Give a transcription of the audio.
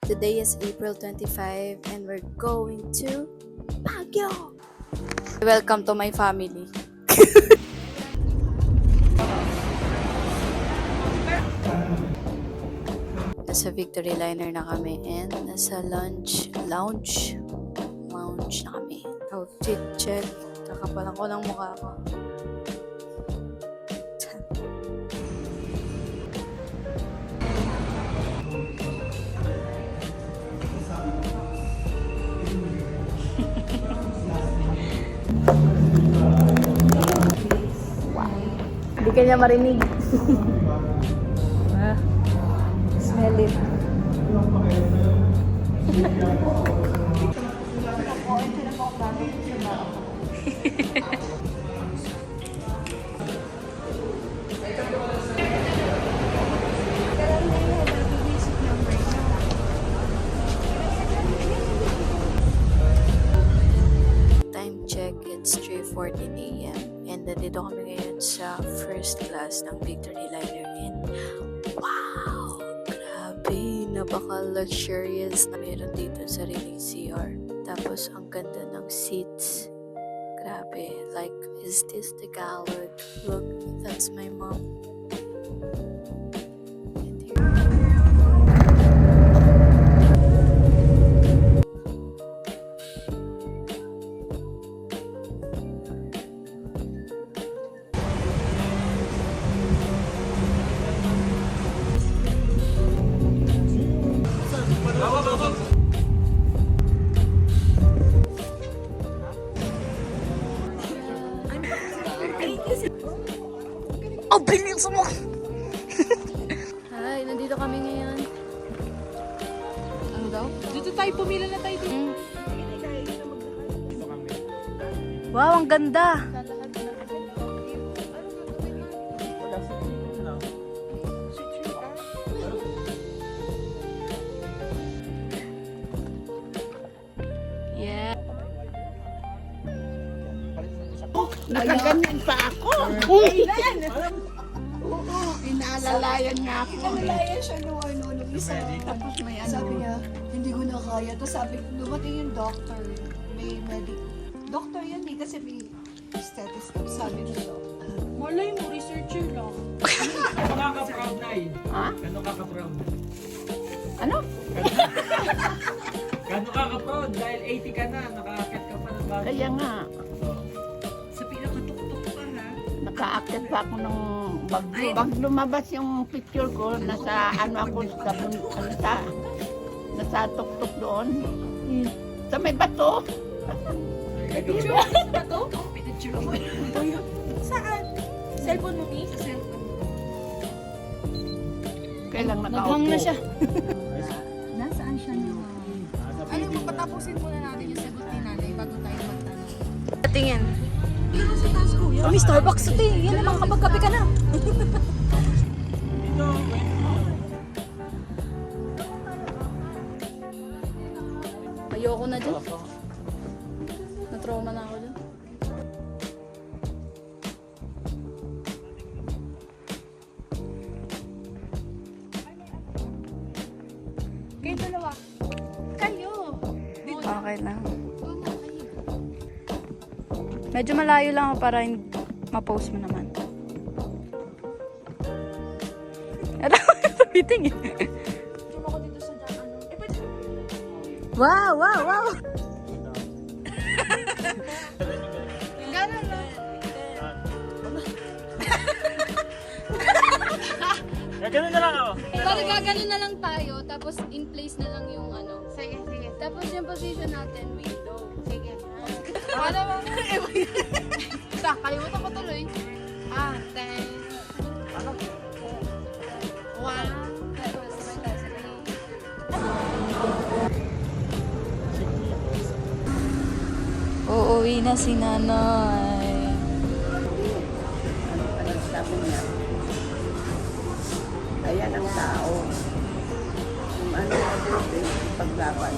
Today is April 25 and we're going to Baguio. Welcome to my family. Nasa Victory Liner na kami and nasa lounge na kami. Outfit check. Kakapalan ko ng mukha ko. Hindi ka niya marinig. Smell it. Time check, it's 3:14 a.m. And nandito kami ngayon sa first class ng Victory Liner Inn. Wow! Grabe! Napaka-luxurious na meron dito sa sariling CR. Tapos, ang ganda ng seats. Grabe. Like, is this the Tagalog? Look, that's my mom. And here. Oh, bilis mo! Hi, nandito kami ngayon. Ano daw? Dito tayo, pumila na tayo dito. Wow, ang ganda! Yeah. Nakaganyan pa ako. Oo, inaalalayan nga ako. Inalalayan siya nung isa. Tapos may ano. Sabi niya, hindi ko na kaya. Tapos sabi, dumating yung doctor. May doctor yan eh, kasi may stethoscope. Sabi niya, Malay mo, researcher lang. Gano'n ka-proud na eh? Ha? Gano'n ka-proud? Ano? Gano'n ka-proud? Dahil 80 ka na, nakakakit ka pa ng bago. Kaya nga, Sa pinakatuktok pa ha? nakaakit pa ako ng bagyo. Pag lumabas yung picture ko, nasa ano ako nasa tuktok doon. Sa may bato. bato? Pinitsura mo. Saan? Cellphone mo, Sa cellphone mo. Kailang nakaupo. Naghang na siya. Nasaan siya naman? Alam mo, patapusin muna natin yung sagot ni nanay bago tayo magtanong. Tingin. Pero sa taas ko, yan. May Starbucks ito eh. Yan naman kapag kape ka na. Ayoko na dyan. Na-trauma na ako dyan. Kayo dalawa. Kayo. Okay lang. Medyo malayo lang ako para ma-post mo naman. Ano? Meeting eh. Ako dito sa daan. Wow, wow, wow. Gano'n lang. Gano'n na lang ako. Parang gaganon na lang tayo, tapos in place na lang yung ano. Sige, sige. Tapos yung position natin, window. Sige. Para mo. Kalimutan ko tuloy. Thanks. Wow. Uuwi na si nanay. Ano sabi niya? Ayan ang tao. Kung ano natin paglaban.